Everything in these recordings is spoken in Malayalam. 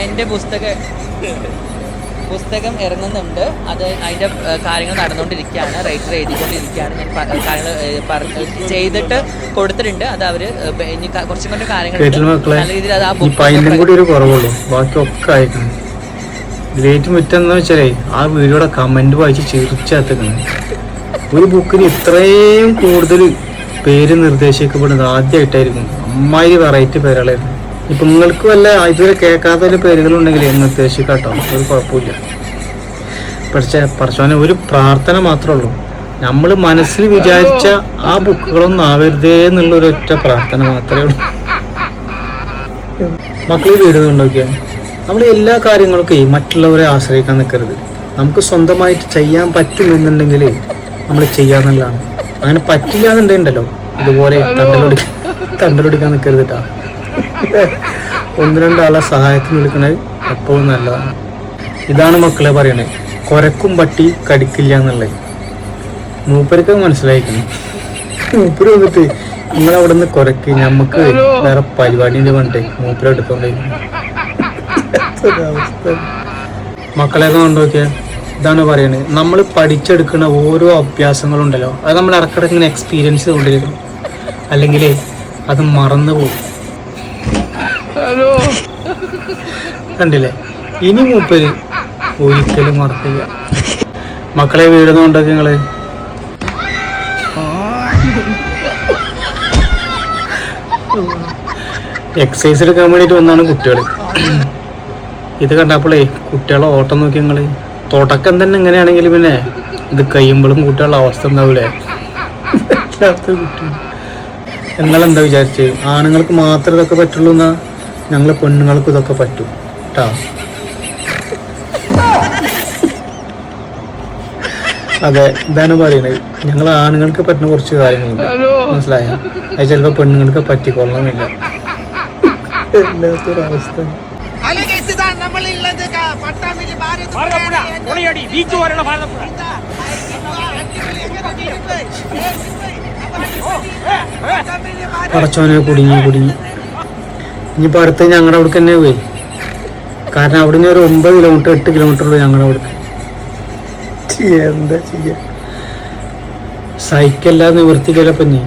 എൻ്റെ പുസ്തകം ഇറങ്ങുന്നുണ്ട്. അത് അതിൻ്റെ കാര്യങ്ങൾ നടന്നുകൊണ്ടിരിക്കുകയാണ്. റൈറ്റർ എഴുതിക്കൊണ്ടിരിക്കുകയാണ്. ഞാൻ കാര്യങ്ങൾ ചെയ്തിട്ട് കൊടുത്തിട്ടുണ്ട്. അത് അവർ ഇനി കുറച്ചും കൂടി കാര്യങ്ങൾ നല്ല രീതിയിൽ അത് ആ ബുക്ക് ഒരു കുറവുള്ളൂ. ബാക്കിയൊക്കെ അയക്കണം. ഗ്രേറ്റ് മുറ്റെന്ന് വെച്ചാലേ ആ വീഡിയോയുടെ കമൻറ്റ് വായിച്ച് ചിരിച്ചെത്തക്കണം. ഒരു ബുക്കിന് ഇത്രയും കൂടുതൽ പേര് നിർദ്ദേശിക്കപ്പെടുന്നത് ആദ്യമായിട്ടായിരിക്കും. അമ്മായി വെറൈറ്റി പേരുകളായിരുന്നു. ഇപ്പം നിങ്ങൾക്ക് വല്ല ഇതുവരെ കേൾക്കാത്ത വല്ല പേരുകളുണ്ടെങ്കിൽ നിർദ്ദേശിക്കാട്ടോ, ഒരു കുഴപ്പമില്ല. പക്ഷേ പറച്ചോനെ ഒരു പ്രാർത്ഥന മാത്രമേ ഉള്ളൂ. നമ്മൾ മനസ്സിൽ വിചാരിച്ച ആ ബുക്കുകളൊന്നും ആവരുതേ എന്നുള്ളൊരൊറ്റ പ്രാർത്ഥന മാത്രമേ ഉള്ളൂ. മക്കൾ വീട് നോക്കിയാൽ നമ്മൾ എല്ലാ കാര്യങ്ങൾക്കും മറ്റുള്ളവരെ ആശ്രയിക്കാൻ നിൽക്കരുത്. നമുക്ക് സ്വന്തമായിട്ട് ചെയ്യാൻ പറ്റുമെന്നുണ്ടെങ്കിൽ നമ്മൾ ചെയ്യാന്നുള്ളതാണ്. അങ്ങനെ പറ്റില്ല എന്നുണ്ടെങ്കിലോ ഇതുപോലെ തണ്ടലൊടിക്കാൻ നിൽക്കരുത് കേട്ടോ. ഒന്ന് രണ്ടാളെ സഹായത്തിന് വിളിക്കണത് എപ്പോഴും നല്ലതാണ്. ഇതാണ് മക്കളെ പറയണേ, കൊരക്കും പട്ടി കടിക്കില്ല എന്നുള്ളത്. മൂപ്പർക്ക് മനസ്സിലായിക്കണം. മൂപ്പര് വന്നിട്ട് നിങ്ങളവിടെ നിന്ന് കൊരക്ക്, ഞമ്മക്ക് വേറെ പരിപാടിൻ്റെ കണ്ടേ മൂപ്പര് എടുത്തോണ്ടിരിക്കും. മക്കളെയൊക്കെ കൊണ്ടുനോക്കിയാൽ ഇതാണ് പറയണത്. നമ്മൾ പഠിച്ചെടുക്കുന്ന ഓരോ അഭ്യാസങ്ങളുണ്ടല്ലോ, അത് നമ്മൾ ഇടക്കിടക്ക് ഇങ്ങനെ എക്സ്പീരിയൻസ് കൊണ്ടിരിക്കണം. അല്ലെങ്കിൽ അത് മറന്നു പോകും. കണ്ടില്ലേ, ഇനി മൂപ്പര് ഒരിക്കലും മറക്കില്ല. മക്കളെ വീടുന്നുണ്ടൊക്കെ നിങ്ങള് എക്സസൈസ് എടുക്കാൻ വേണ്ടിയിട്ട് വന്നാണ് കുട്ടികൾ. ഇത് കണ്ടപ്പോളേ കുട്ടികളെ ഓട്ടം നോക്കി നിങ്ങൾ. തുടക്കം തന്നെ എങ്ങനെയാണെങ്കിൽ പിന്നെ ഇത് കഴിയുമ്പോഴും കുട്ടികളുടെ അവസ്ഥ ഉണ്ടാവൂലേ. നിങ്ങളെന്താ വിചാരിച്ച് ആണുങ്ങൾക്ക് മാത്രമേ ഇതൊക്കെ പറ്റുള്ളൂ എന്നാ? ഞങ്ങൾ പെണ്ണുങ്ങൾക്ക് ഇതൊക്കെ പറ്റും കേട്ടോ. അതെ, ഇതാണ് പറയുന്നത്. ഞങ്ങൾ ആണുങ്ങൾക്ക് പറ്റുന്ന കുറച്ച് കാര്യങ്ങളുണ്ട്, മനസ്സിലായ? അത് ചിലപ്പോൾ പെണ്ണുങ്ങൾക്ക് പറ്റിക്കൊള്ളണമെന്നില്ല. എല്ലാത്തൊരവസ്ഥ. പടച്ചോനെ കുടുങ്ങി. ഇനിയിപ്പോൾ അടുത്ത് ഞങ്ങളുടെ അവിടെ തന്നെ പോയി. കാരണം അവിടെ നിന്ന് ഒരു 9 കിലോമീറ്റർ 8 കിലോമീറ്റർ ഉള്ളൂ ഞങ്ങളുടെ അവിടെ. എന്താ ചെയ്യാ, സൈക്കല്ലാതെ നിവർത്തിക്കലപ്പം നീ.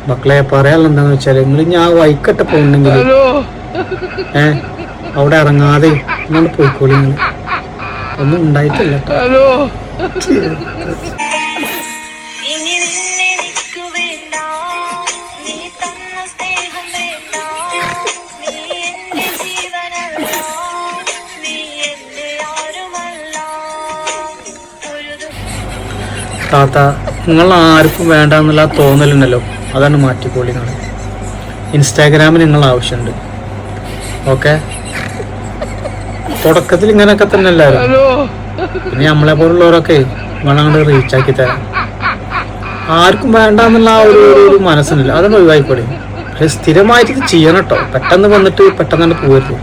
മക്കളെ പറയാനുള്ള എന്താന്ന് വെച്ചാൽ, നിങ്ങൾ ഞാൻ വൈക്കട്ടെ പോകണമെങ്കിൽ അവിടെ ഇറങ്ങാതെ നിങ്ങൾ പോയിക്കോളി. നിങ്ങൾ ഒന്നും ഉണ്ടായിട്ടില്ല. താത്ത, നിങ്ങൾ ആർക്കും വേണ്ട എന്നുള്ള തോന്നലുണ്ടല്ലോ, അതാണ് മാറ്റിക്കോളി. നിങ്ങൾ ഇൻസ്റ്റാഗ്രാമിൽ നിങ്ങൾ ആവശ്യമുണ്ട്. ഓക്കെ, തുടക്കത്തിൽ ഇങ്ങനെയൊക്കെ തന്നെ എല്ലാവരും. പിന്നെ നമ്മളെ പോലുള്ളവരൊക്കെ നിങ്ങളങ്ങോട്ട് റീച്ചാക്കി തരാം. ആർക്കും വേണ്ട എന്നുള്ള ആ ഒരു മനസ്സിനില്ല, അതൊന്നും ഒഴിവായിക്കോളി. പക്ഷെ സ്ഥിരമായിട്ട് ഇത് ചെയ്യണം കേട്ടോ. പെട്ടെന്ന് വന്നിട്ട് പെട്ടെന്ന് തന്നെ പോകരുത്.